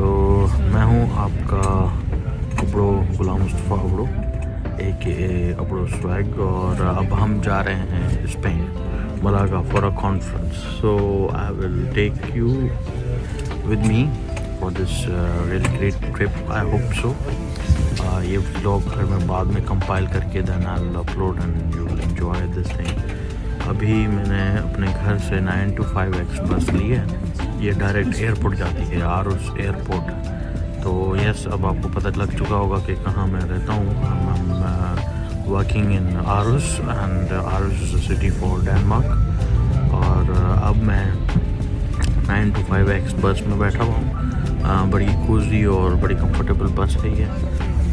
मैं हूँ आपका अबड़ो गुलाम मुस्तफ़ा अबड़ो AKA अबड़ो स्वैग और अब हम जा रहे हैं Spain Malaga for a conference. So I will take you with me for this really great trip. I hope so. ये व्लॉग फिर मैं बाद में कंपाइल करके then I will upload and you will enjoy this thing. अभी मैंने अपने घर से 9 to 5X बस ली है. ये डायरेक्ट एयरपोर्ट जाती है, आरुस एयरपोर्ट. तो यस, अब आपको पता लग चुका होगा कि कहाँ मैं रहता हूँ. I'm working in Aarhus and Aarhus is a city for Denmark. और अब मैं 9 to 5X बस में बैठा हुआ हूँ. बड़ी कोजी और बड़ी कंफर्टेबल बस है ये.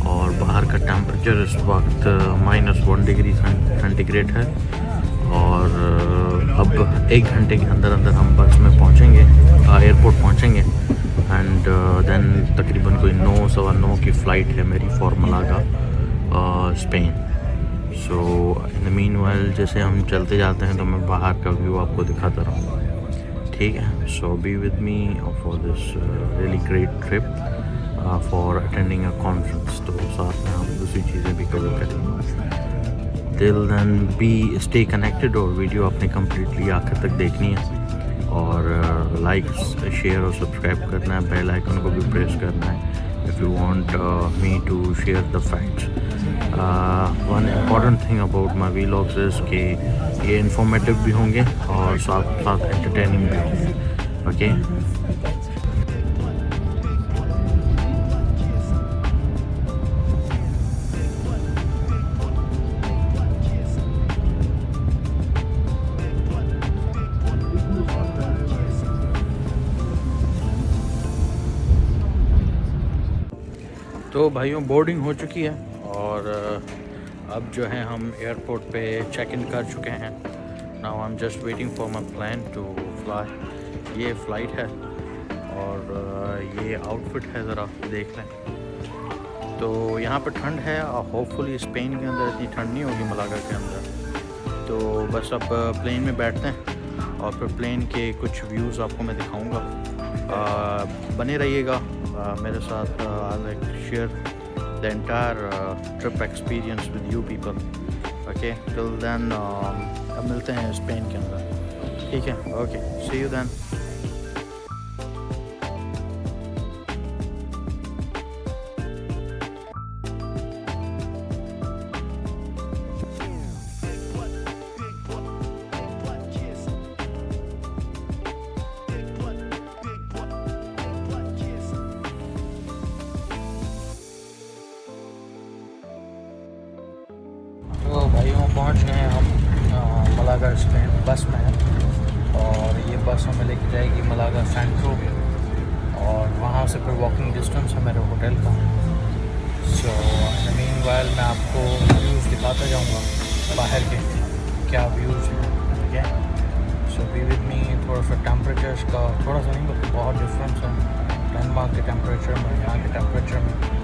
और बाहर का टेम्परेचर इस वक्त -1 डिग्री सेंटीग्रेड है. और अब 1 घंटे के अंदर अंदर हम बस में पहुँचेंगे, एयरपोर्ट पहुँचेंगे. एंड देन तकरीबन कोई 9 सवा 9 की फ़्लाइट है मेरी for Malaga Spain. So in the mean while जैसे हम चलते जाते हैं तो मैं बाहर का व्यू आपको दिखाता रहूँगा. ठीक है. So be with me for this really great trip for attending a conference. तो साथ में हम दूसरी चीज़ें भी कवर करेंगे. Till then be stay connected और वीडियो आपने कम्प्लीटली आखिर तक देखनी है. और लाइक शेयर और सब्सक्राइब करना है. बेल आइकन को भी प्रेस करना है if you want me to share the facts. One important thing about my vlogs is कि ये इंफॉर्मेटिव भी होंगे और साथ साथ एंटरटेनिंग भी होंगे. ओके. तो भाइयों बोर्डिंग हो चुकी है और अब जो है हम एयरपोर्ट पे चेक इन कर चुके हैं. Now I am just waiting for my plane to fly. ये फ़्लाइट है और ये आउटफिट है, ज़रा देख लें. तो यहाँ पे ठंड है. होपफुली स्पेन के अंदर इतनी ठंड नहीं होगी मलागा के अंदर. तो बस अब प्लेन में बैठते हैं और फिर प्लेन के कुछ व्यूज़ आपको मैं दिखाऊँगा. बने रहिएगा मेरे साथ. I like share the entire trip experience with you people. Okay. Till then अब मिलते हैं स्पेन के अंदर. ठीक है. ओके. See you then. तो भाइयों पहुंच गए हैं हम मलागा स्पेन बस में हैं. और ये बस हमें लेके जाएगी मलागा सेंट्रो और वहाँ से फिर वॉकिंग डिस्टेंस है मेरे होटल का. सो इन द मीन वाइल मैं आपको व्यूज़ दिखाता जाऊँगा बाहर के क्या व्यूज़ हैं. ठीक है. सो बी विद मी. थोड़ा सा टेम्परेचर्स का थोड़ा सा नहीं बल्कि बहुत डिफरेंस है डेनमार्क के टेम्परेचर में यहाँ के टेम्परेचर में.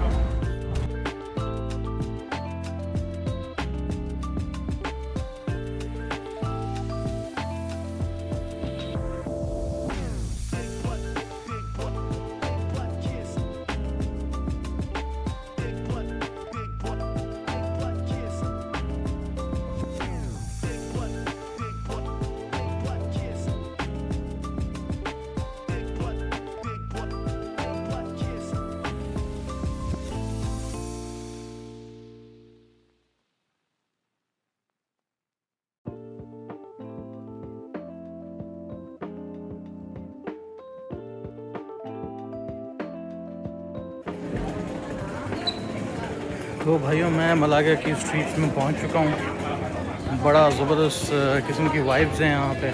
तो भाइयों मैं मलागा की स्ट्रीट्स में पहुंच चुका हूं. बड़ा ज़बरदस्त किस्म की वाइब्स हैं यहाँ पे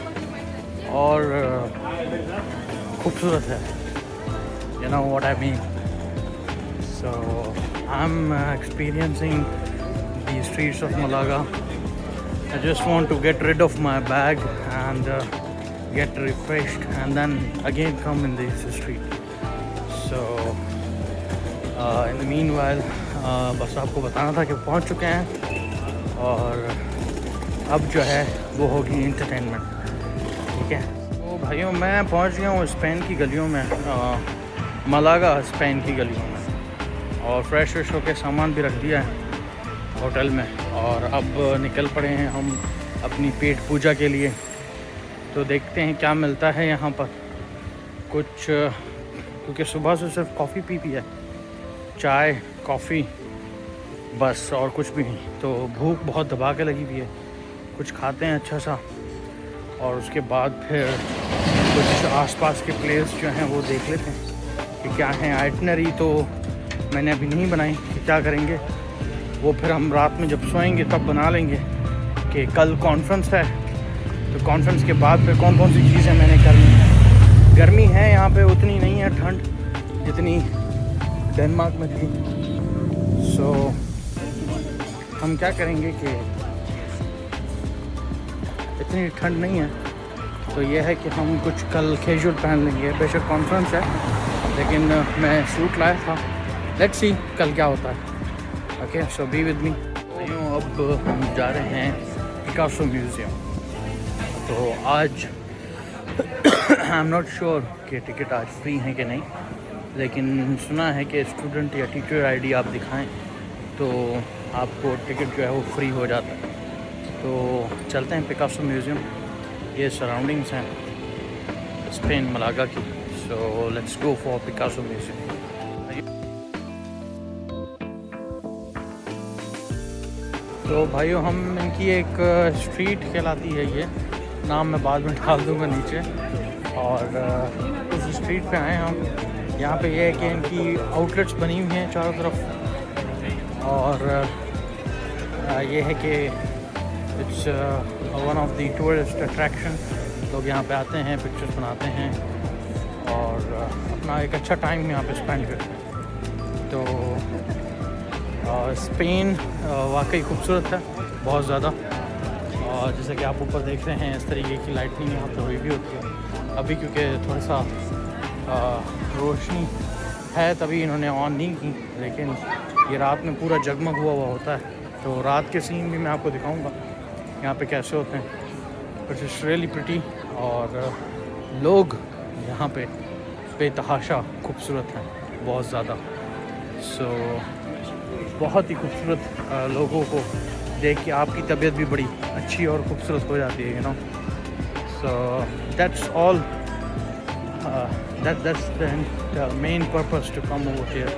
और खूबसूरत है. You know what I mean. So I am experiencing the streets of Malaga. I just want to get rid of my bag and get refreshed and then again come in this street. So in the meanwhile बस आपको बताना था कि पहुंच चुके हैं और अब जो है वो होगी इंटरटेनमेंट. ठीक है. तो भाइयों मैं पहुंच गया हूँ स्पेन की गलियों में. मलागा स्पेन की गलियों में। और फ्रेश होकर सामान भी रख दिया है होटल में, और अब निकल पड़े हैं हम अपनी पेट पूजा के लिए। तो देखते हैं क्या मिलता है यहाँ पर कुछ, क्योंकि सुबह से सिर्फ कॉफ़ी पी है, चाय कॉफ़ी बस, और कुछ भी नहीं। तो भूख बहुत दबा के लगी हुई है, कुछ खाते हैं अच्छा सा, और उसके बाद फिर कुछ आसपास के प्लेस जो हैं वो देख लेते हैं कि क्या है। आइटनरी तो मैंने अभी नहीं बनाई कि क्या करेंगे, वो फिर हम रात में जब सोएंगे तब बना लेंगे कि कल कॉन्फ्रेंस है, तो कॉन्फ्रेंस के बाद फिर कौन कौन सी चीज़ें मैंने करनी है। गर्मी है यहाँ पे, उतनी नहीं है ठंड जितनी डेनमार्क में थी। सो हम क्या करेंगे कि इतनी ठंड नहीं है, तो ये है कि हम कुछ कल कैजुअल पहन लेंगे। बेशक कॉन्फ्रेंस है, लेकिन मैं सूट लाया था। लेट्स सी कल क्या होता है। ओके, सो बी विद मी। अब हम जा रहे हैं पिकासो म्यूज़ियम। तो आज आई एम नॉट श्योर कि टिकट आज फ्री हैं कि नहीं, लेकिन सुना है कि स्टूडेंट या टीचर आईडी आप दिखाएं तो आपको टिकट जो है वो फ्री हो जाता है। तो चलते हैं पिकासो म्यूज़ियम, ये सराउंडिंग्स हैं स्पेन मलागा की। So let's go for Picasso museum. तो भाइयों, हम इनकी एक स्ट्रीट कहलाती है, ये नाम मैं बाद में डाल दूँगा नीचे, और उस स्ट्रीट पे आए हम। यहाँ पे ये है कि इनकी आउटलेट्स बनी हुई हैं चारों तरफ, और ये है कि it's one of the tourist attraction. लोग यहाँ पे आते हैं, पिक्चर्स बनाते हैं, और अपना एक अच्छा टाइम यहाँ पे स्पेंड करते हैं। तो स्पेन वाकई खूबसूरत है बहुत ज़्यादा, और जैसे कि आप ऊपर देख रहे हैं इस तरीके की लाइटनिंग यहाँ पे हुई भी होती है। अभी क्योंकि थोड़ा सा रोशनी है तभी इन्होंने ऑन नहीं की, लेकिन ये रात में पूरा जगमग हुआ होता है। तो रात के सीन भी मैं आपको दिखाऊंगा यहाँ पे कैसे होते हैं। बट इट्स रियली प्रिटी, और लोग यहाँ पे बेतहाशा खूबसूरत हैं बहुत ज़्यादा। सो बहुत ही खूबसूरत लोगों को देख के आपकी तबीयत भी बड़ी अच्छी और खूबसूरत हो जाती है, you no. So that's all, that's the main purpose to come over here.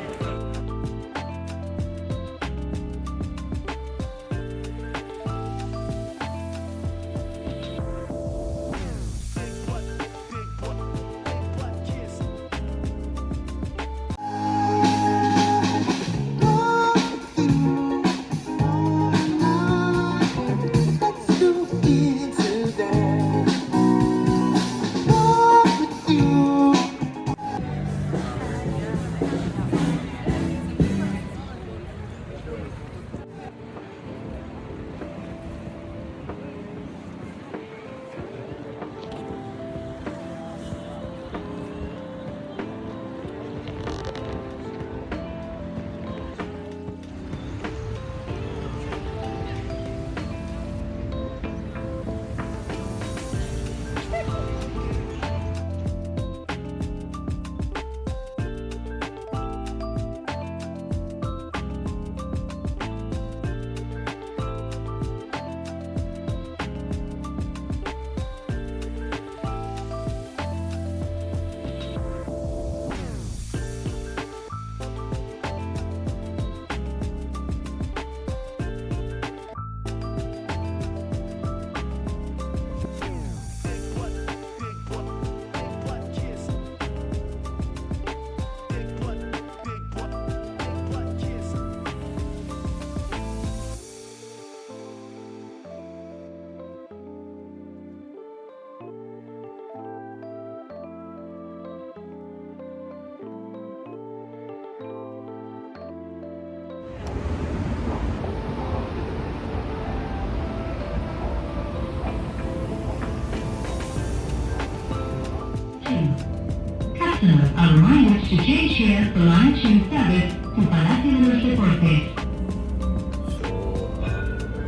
Customers are reminded to change here for line train service to Palacio de los Deportes.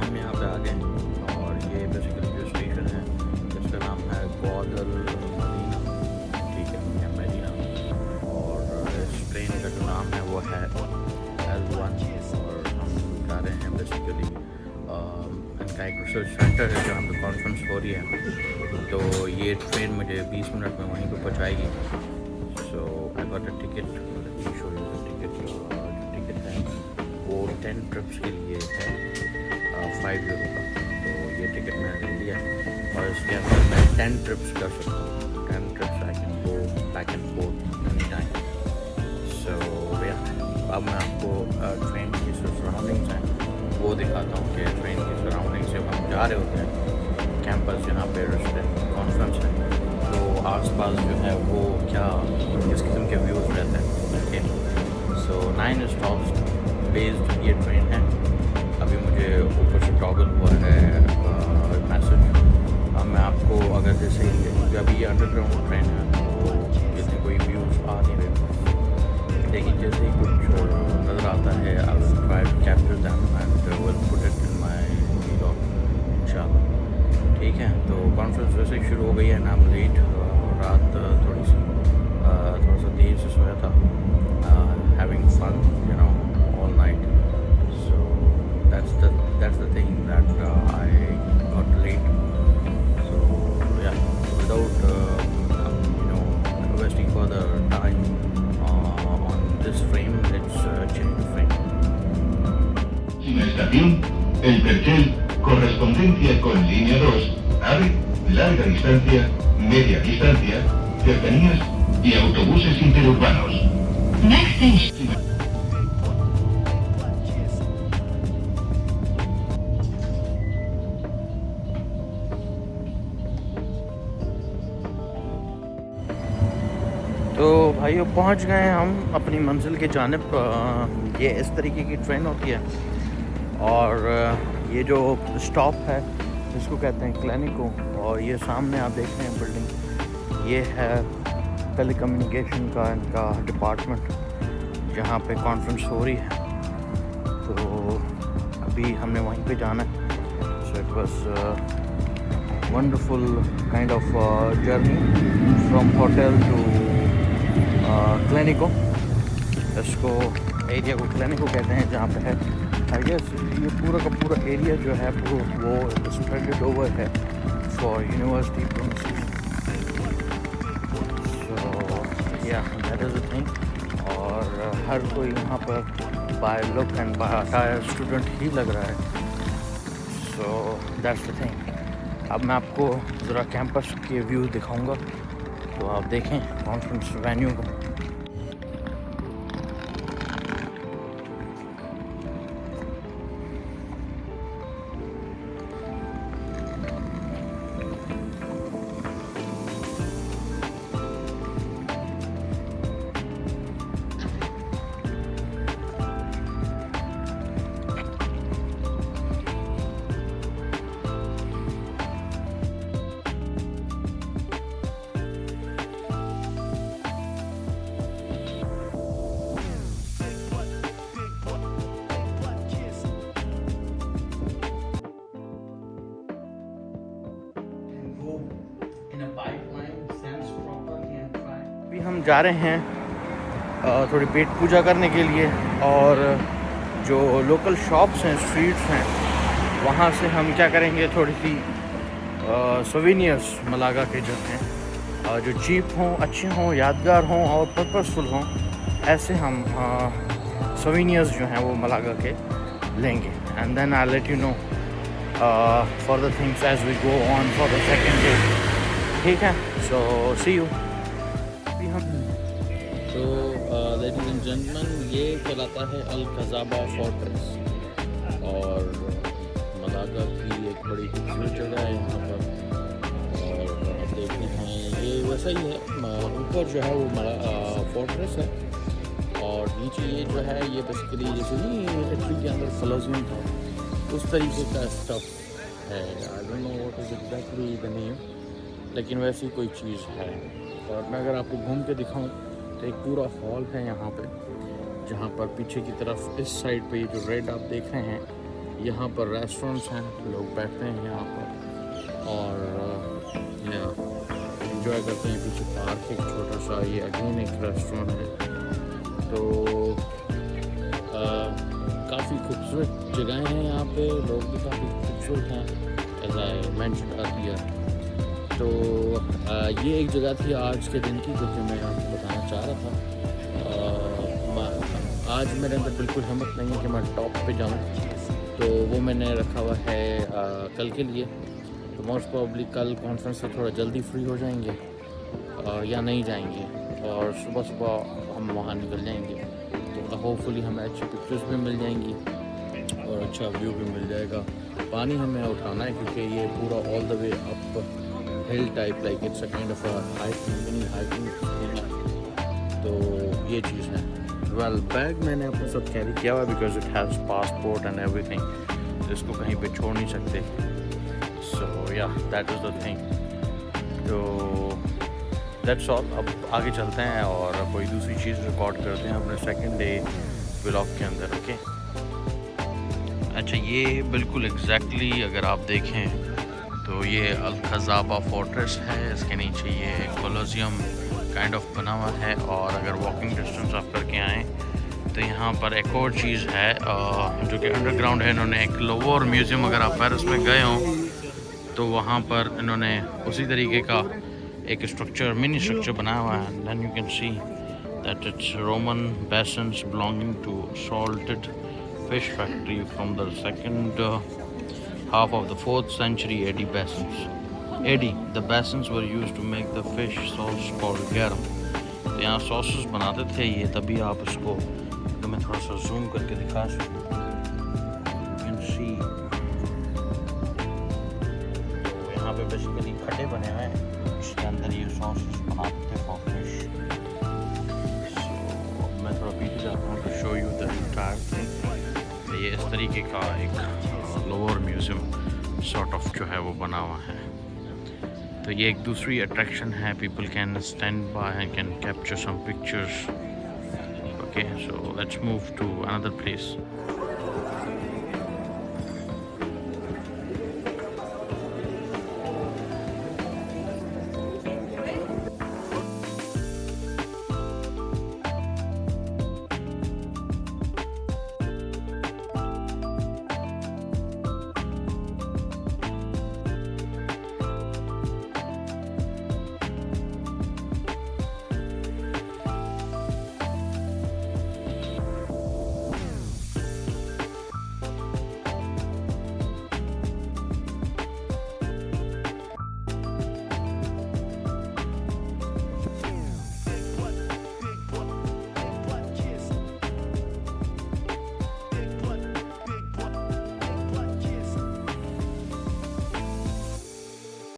हम यहाँ पे आ गए, और ये बेसिकली जो स्टेशन है इसका नाम है ग्वादल मदीना, ठीक है, या मदीना। और जो सेंटर है जहाँ पे कॉन्फ्रेंस हो रही है, तो ये ट्रेन मुझे 20 मिनट में वहीं पे पहुँचाएगी। So I got a ticket, show you the ticket. जो टिकट है वो 10 ट्रिप्स के लिए है, 5 यूरो का। तो ये टिकट मैंने ले लिया और इसके अंदर मैं 10 ट्रिप्स कर सकता हूँ। 10 trips I can go back and forth any time. So या अब मैं आपको ट्रेन की जो सराउंडिंग्स हैं वो दिखाता हूँ कि ट्रेन की सराउंडिंग्स जब हम जा रहे होते हैं कैंपस जहाँ पे रेजिडेंट कॉन्फ्रेंस है, तो आसपास जो है वो क्या किस किस्म के व्यूज़ रहते हैं। ओके, सो 9 स्टॉप्स बेस्ड ये ट्रेन है। अभी मुझे ऊपर से टॉगल हुआ है मैसेज। अब मैं आपको अगर जैसे जब ये अंडरग्राउंड ट्रेन है तो जैसे कोई व्यूज़ आ नहीं रहे, लेकिन जैसे ही कुछ नज़र आता है I will try to capture them and will put it in my vlog इंशाल्लाह। ठीक है, तो कॉन्फ्रेंस वैसे ही शुरू हो गई है ना। I'm लेट, रात थोड़ा सा देर से सोया था, having fun you know all night. So that's the thing that I got late. So yeah, without wasting further time on this frame, let's change the frame. Estación El Perchel, correspondencia con línea 2, AVE, larga distancia, media distancia, cercanías y autobuses interurbanos. Next station. तो भाइयों पहुंच गए हैं हम अपनी मंजिल की जानिब। ये इस तरीके की ट्रेन होती है और ये जो स्टॉप है इसको कहते हैं क्लिनिको, और ये सामने आप देख रहे हैं बिल्डिंग, ये है टेलीकम्युनिकेशन का इनका डिपार्टमेंट जहाँ पे कॉन्फ्रेंस हो रही है। तो अभी हमने वहीं पे जाना है। So it was wonderful kind of journey from hotel to Clinico. इसको एरिया को क्लिनिको कहते हैं, जहाँ पे है आई गेस ये पूरा का पूरा एरिया जो है वो स्प्रेडेड ओवर है फॉर यूनिवर्सिटी प्रोमिसेस। सो या दैट इज़ अ थिंग। और हर कोई यहाँ पर by look and by attire student ही लग रहा है। So that's the thing. अब मैं आपको ज़रा कैंपस के व्यू दिखाऊंगा, तो आप देखें कॉन्फ्रेंस वेन्यू को। अभी हम जा रहे हैं थोड़ी पेट पूजा करने के लिए, और जो लोकल शॉप्स हैं, स्ट्रीट्स हैं, वहाँ से हम क्या करेंगे, थोड़ी सी सोवेनियर्स मलागा के जो हैं, जो चीप हों, अच्छे हों, यादगार हों और पर्पसफुल हों, ऐसे हम सोवेनियर्स जो हैं वो मलागा के लेंगे। And then I let you know for the things as we go on for the second day. ठीक है, सो सी यू। तो लेडीज एंड जेंटलमैन, ये कहलाता है अल कज़ाबा फोर्ट्रेस, और मलागा की एक बड़ी खूबसूरत जगह है यहाँ पर। और आप देख रहे हैं ये वैसा ही है, ऊपर जो है वो फोर्ट्रेस है, और नीचे ये जो है ये बेसिकली जैसे नहीं इटली के अंदर फलजून था उस तरीके का स्टफ है। I don't know what is exactly the name, लेकिन वैसी कोई चीज़ है। और मैं अगर आपको घूम के दिखाऊं तो एक पूरा हॉल है यहाँ पे, जहाँ पर पीछे की तरफ इस साइड पे ये जो रेड आप देख रहे हैं, यहाँ पर रेस्टोरेंट्स हैं, लोग बैठते हैं यहाँ पर और एंजॉय करते हैं। पीछे पार्क एक छोटा सा, ये अगेन एक रेस्टोरेंट है। तो काफ़ी खूबसूरत जगहें हैं यहाँ पे, लोग भी काफ़ी खूबसूरत हैं। As I mention earlier. तो ये एक जगह थी आज के दिन की जो कि मैं आपको बताना चाह रहा था। आज मेरे अंदर बिल्कुल हिम्मत नहीं है कि मैं टॉप पे जाऊं, तो वो मैंने रखा हुआ है कल के लिए। तो मोस्ट प्रॉब्ली कल कॉन्फ्रेंस से थोड़ा जल्दी फ्री हो जाएंगे या नहीं जाएंगे, और सुबह सुबह हम वहाँ निकल जाएंगे। तो होपफुली हमें अच्छी पिक्चर्स भी मिल जाएंगी और अच्छा व्यू भी मिल जाएगा। पानी हमें उठाना है क्योंकि ये पूरा all the way up hill type, like it's a kind of mini hiking. तो ये चीज़ है। वेल, बैग मैंने अपने साथ कैरी किया हुआ because it has passport and everything, इसको कहीं पे छोड़ नहीं सकते। सो या दैट इज़ द थिंग। तो दैट्स ऑल। अब आगे चलते हैं और कोई दूसरी चीज़ रिकॉर्ड करते हैं अपने सेकंड डे व्लॉग के अंदर। ओके अच्छा, ये बिल्कुल एग्जैक्टली अगर आप देखें तो ये अल खज़ाबा फोर्ट्रेस है। इसके नीचे ये कोलोसियम काइंड ऑफ बना हुआ है, और अगर वॉकिंग डिस्टेंस आप करके आएँ तो यहाँ पर एक और चीज़ है जो कि अंडरग्राउंड है। इन्होंने एक लोवर म्यूज़ियम, अगर आप पेरिस में गए हों तो वहाँ पर इन्होंने उसी तरीके का एक स्ट्रक्चर, मिनी स्ट्रक्चर बनाया हुआ है। Then you can see that it's Roman basins belonging to salted fish factory from the second half of the 4th century AD basins. The basins were used to make the fish sauce called garum. तो यहाँ sauces बनाते थे ये, तभी आप इसको, तो मैं थोड़ा सा जूम करके दिखा सकूँ, you can see। तो यहाँ पे बेसिकली खड्डे बने हुए हैं, इसके अंदर ये सॉसेस बनाते थे फॉर फिश। सो मैं थोड़ा पीछे जाता हूँ to show you the entire thing. ये इस तरीके का एक लोअर म्यूज़ियम सॉर्ट ऑफ जो है वो बना हुआ है। तो ये एक दूसरी अट्रैक्शन है। People can stand by and can capture some pictures. Okay, so let's move to another place.